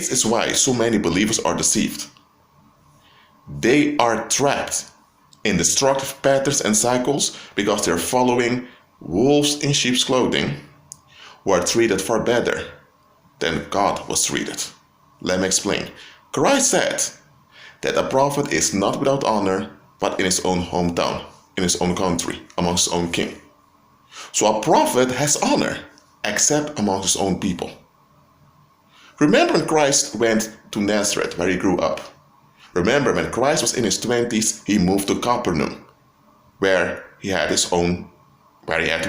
This is why so many believers are deceived. They are trapped in destructive patterns and cycles because they're following wolves in sheep's clothing who are treated far better than God was treated. Let me explain. Christ said that a prophet is not without honor, but in his own hometown, in his own country, amongst his own king. So a prophet has honor, except among his own people. Remember when Christ went to Nazareth, where he grew up. Remember when Christ was in his 20s, he moved to Capernaum, where he had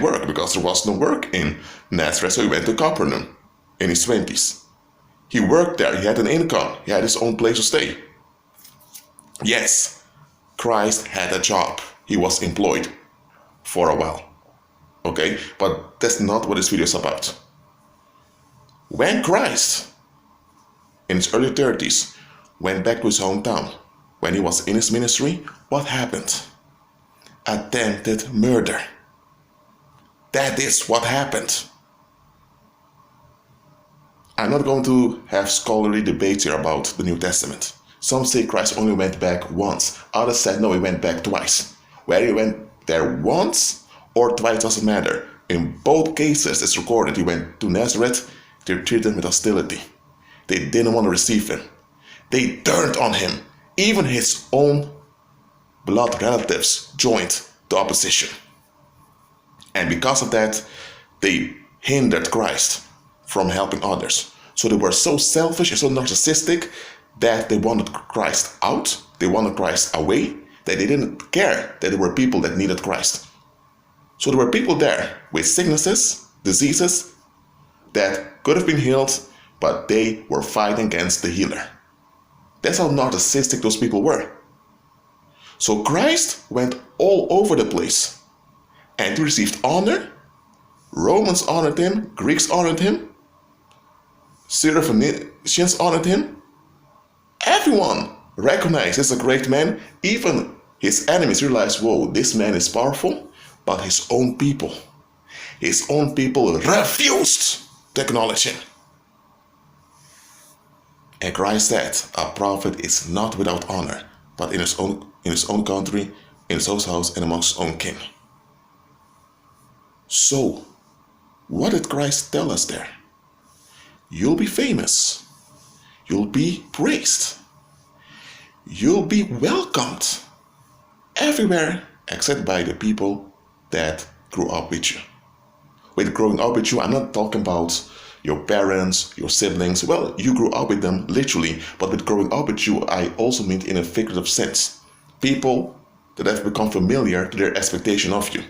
work, because there was no work in Nazareth, so he went to Capernaum in his 20s. He worked there, he had an income, he had his own place to stay. Yes, Christ had a job, he was employed for a while. Okay, but that's not what this video is about. When Christ, in his early 30s, went back to his hometown, when he was in his ministry, what happened? Attempted murder. That is what happened. I'm not going to have scholarly debates here about the New Testament. Some say Christ only went back once. Others said no, he went back twice. Whether he went there once or twice doesn't matter. In both cases, it's recorded he went to Nazareth. They treated him with hostility. They didn't want to receive him. They turned on him. Even his own blood relatives joined the opposition. And because of that, they hindered Christ from helping others. So they were so selfish and so narcissistic that they wanted Christ out, they wanted Christ away, that they didn't care that there were people that needed Christ. So there were people there with sicknesses, diseases that could have been healed, but they were fighting against the healer. That's how narcissistic those people were. So Christ went all over the place and he received honor. Romans honored him, Greeks honored him, Syrophoenicians honored him. Everyone recognized he's a great man. Even his enemies realized, whoa, this man is powerful. But his own people refused to acknowledge him. And Christ said, a prophet is not without honor, but in his own country, in his own house, and amongst his own king. So, what did Christ tell us there? You'll be famous. You'll be praised. You'll be welcomed everywhere except by the people that grew up with you. With growing up with you, I'm not talking about your parents, your siblings. Well, you grew up with them literally, but with growing up with you, I also mean in a figurative sense. People that have become familiar to their expectation of you.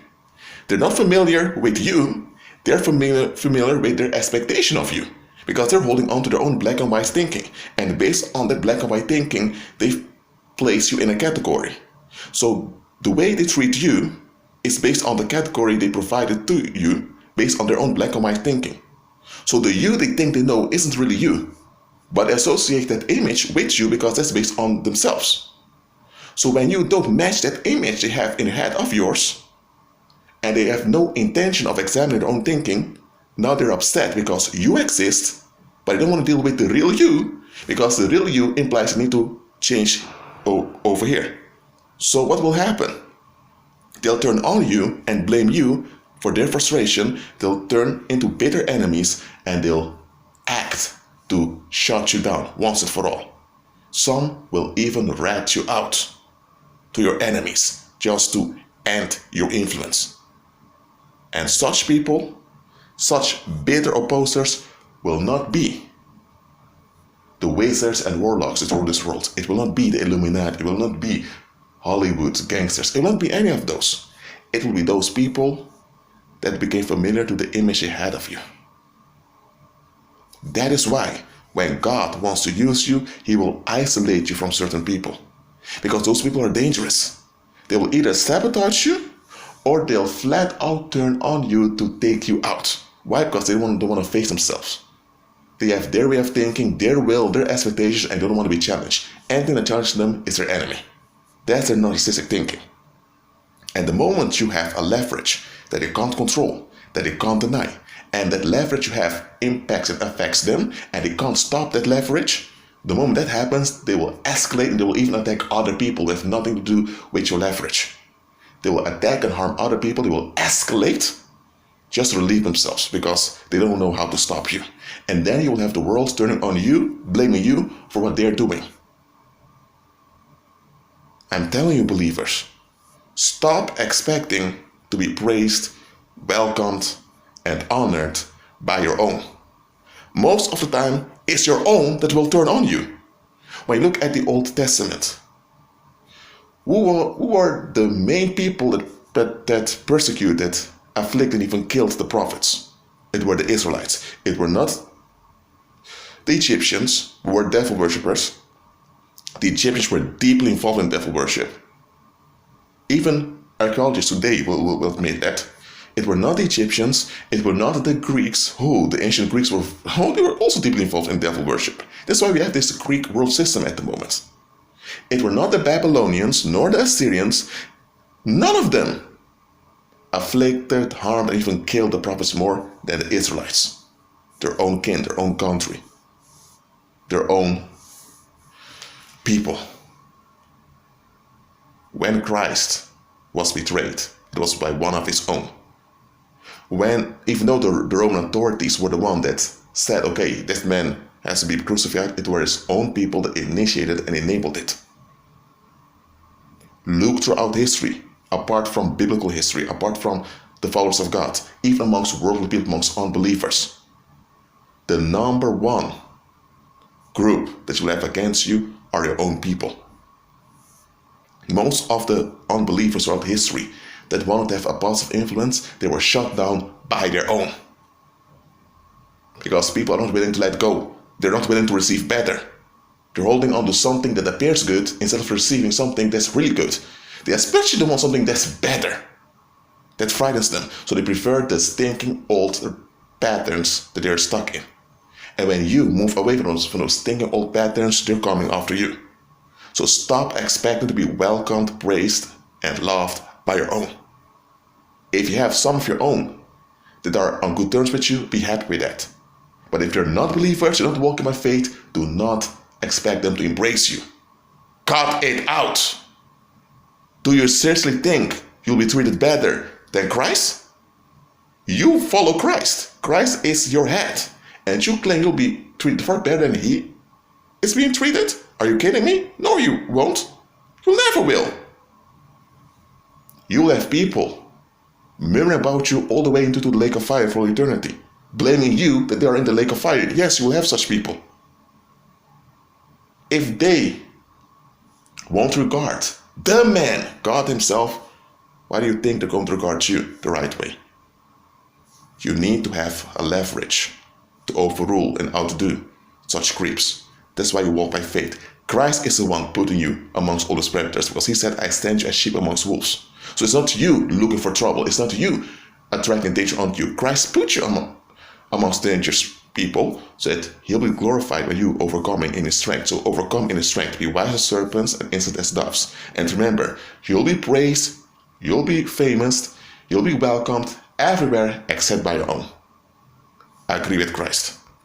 They're not familiar with you, they're familiar with their expectation of you, because they're holding on to their own black and white thinking. And based on that black and white thinking, they place you in a category. So the way they treat you is based on the category they provided to you, based on their own black and white thinking. So the you they think they know isn't really you, but they associate that image with you because that's based on themselves. So when you don't match that image they have in their head of yours, and they have no intention of examining their own thinking, now they're upset because you exist, but they don't want to deal with the real you, because the real you implies you need to change over here. So what will happen? They'll turn on you and blame you for their frustration. They'll turn into bitter enemies and they'll act to shut you down once and for all. Some will even rat you out to your enemies just to end your influence. And such people, such bitter opposers, will not be the wizards and warlocks that rule this world. It will not be the Illuminati. It will not be Hollywood gangsters. It won't be any of those. It will be those people that became familiar to the image they had of you. That is why when God wants to use you, he will isolate you from certain people. Because those people are dangerous. They will either sabotage you or they'll flat out turn on you to take you out. Why? Because they don't want to face themselves. They have their way of thinking, their will, their expectations, and they don't want to be challenged. Anything that challenges them is their enemy. That's their narcissistic thinking. And the moment you have a leverage that they can't control, that they can't deny, and that leverage you have impacts and affects them, and they can't stop that leverage, the moment that happens, they will escalate and they will even attack other people with nothing to do with your leverage. They will attack and harm other people. They will escalate just to relieve themselves because they don't know how to stop you. And then you will have the world turning on you, blaming you for what they're doing. I'm telling you, believers, stop expecting to be praised, welcomed, and honored by your own. Most of the time, it's your own that will turn on you. When you look at the Old Testament, who were the main people that persecuted, afflicted, and even killed the prophets? It were the Israelites. It were not the Egyptians, who were devil worshippers. The Egyptians were deeply involved in devil worship. Even archaeologists today will admit that. It were not the Egyptians, it were not the Greeks, the ancient Greeks they were also deeply involved in devil worship. That's why we have this Greek world system at the moment. It were not the Babylonians, nor the Assyrians, none of them afflicted, harmed, and even killed the prophets more than the Israelites. Their own kin, their own country, their own people. When Christ was betrayed, it was by one of his own. Even though the Roman authorities were the one that said, okay, this man has to be crucified, it were his own people that initiated and enabled it. Look throughout history, apart from biblical history, apart from the followers of God, even amongst worldly people, amongst unbelievers, the number one group that you will have against you are your own people. Most of the unbelievers throughout history that wanted to have a positive influence, they were shut down by their own. Because people are not willing to let go. They're not willing to receive better. They're holding on to something that appears good instead of receiving something that's really good. They especially don't want something that's better, that frightens them. So they prefer the stinking old patterns that they're stuck in. And when you move away from those stinking old patterns, they're coming after you. So stop expecting to be welcomed, praised, and loved by your own. If you have some of your own that are on good terms with you, be happy with that. But if they're not believers, you're not walking by faith, do not expect them to embrace you. Cut it out. Do you seriously think you'll be treated better than Christ? You follow Christ. Christ is your head. And you claim you'll be treated far better than he is being treated? Are you kidding me? No, you won't. You never will. You will have people murmuring about you all the way into the lake of fire for eternity, blaming you that they are in the lake of fire. Yes, you will have such people. If they won't regard the man, God himself, why do you think they're going to regard you the right way? You need to have a leverage to overrule and outdo such creeps. That's why you walk by faith. Christ is the one putting you amongst all those predators, because he said, I stand you as sheep amongst wolves. So it's not you looking for trouble. It's not you attracting danger onto you. Christ put you amongst dangerous people so that he'll be glorified by you overcoming in his strength. So overcome in his strength. Be wise as serpents and innocent as doves. And remember, you'll be praised, you'll be famous, you'll be welcomed everywhere except by your own. I agree with Christ.